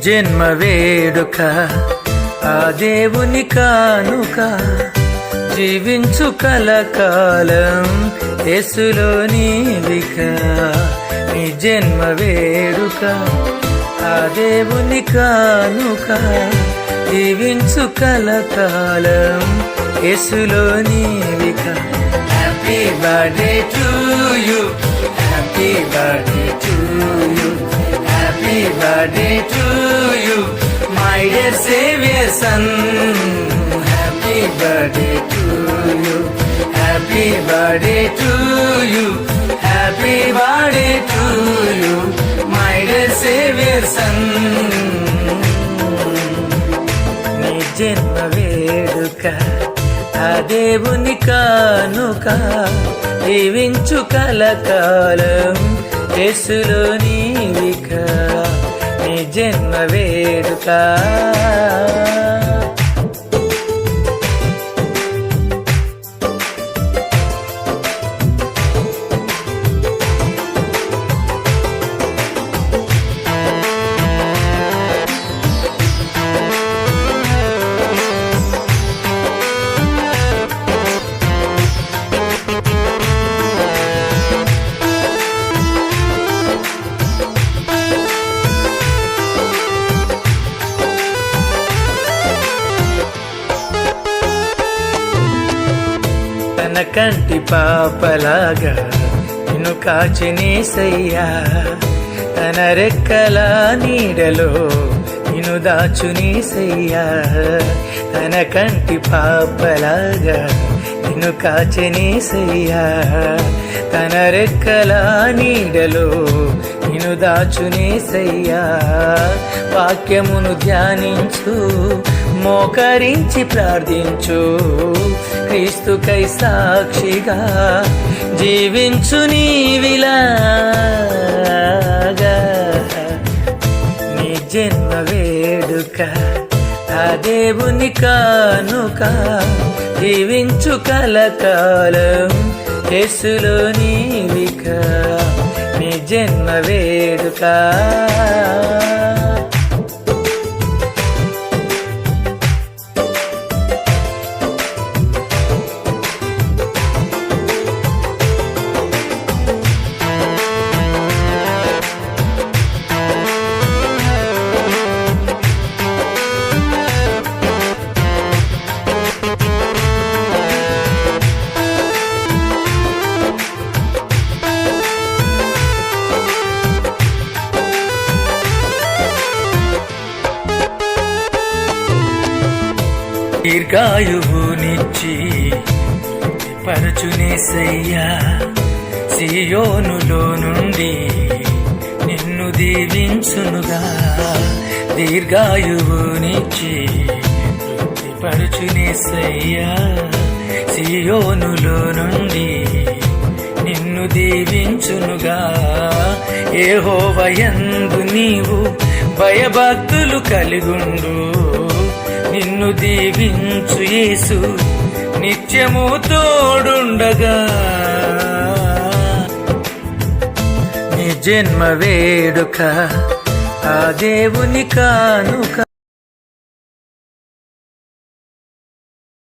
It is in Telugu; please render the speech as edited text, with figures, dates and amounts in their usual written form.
జన్మ వేడుక ఆ దేవుని కానుక, జీవించు కలకాలం యేసులో నీవిక. నీ జన్మ వేడుక ఆ దేవుని కానుక, జీవించు కలకాలం యేసులో నీవిక. Happy birthday to you, happy birthday to you, happy birthday to you my dear saviour son. Happy birthday to you, happy birthday to you, happy birthday to you my dear saviour son. నీ జన్మ వేడుక ఆ దేవుని కానుక, జీవించు కలకాలం యేసులో నీవిక. నీ జన్మ వేడుక. తన కంటి పాపలాగా నిన్ను కాచినేసయ్యా, తన రెక్కల నీడలో నిన్ను దాచునేసయ్యా. తన కంటి పాపలాగా నిన్ను కాచినేసయ్యా, తన రెక్కల నీడలో నిన్ను దాచునేసయ్యా. వాక్యమును ధ్యానించు, మోకరించి ప్రార్థించు, క్రీస్తుకై సాక్షిగా జీవించు నీవిలాగా. నీ జన్మ వేడుక ఆ దేవుని కానుక, జీవించు కలకాలం యేసులో నీవిక. నీ జన్మ వేడుక. దీర్ఘాయువునిచ్చి పరచునేసయ్యా, సియోనులో నుండి నిన్ను దీవించునుగా. దీర్ఘాయువునిచ్చి పరచునేసయ్యా, సియోనులో నుండి నిన్ను దీవించునుగా. యెహోవాయందు నీవు భయభక్తులు కలిగుండు, నిన్ను దీవించు యేసు నిత్యము తోడుండగా. నీ జన్మ వేడుక ఆ దేవుని కానుక.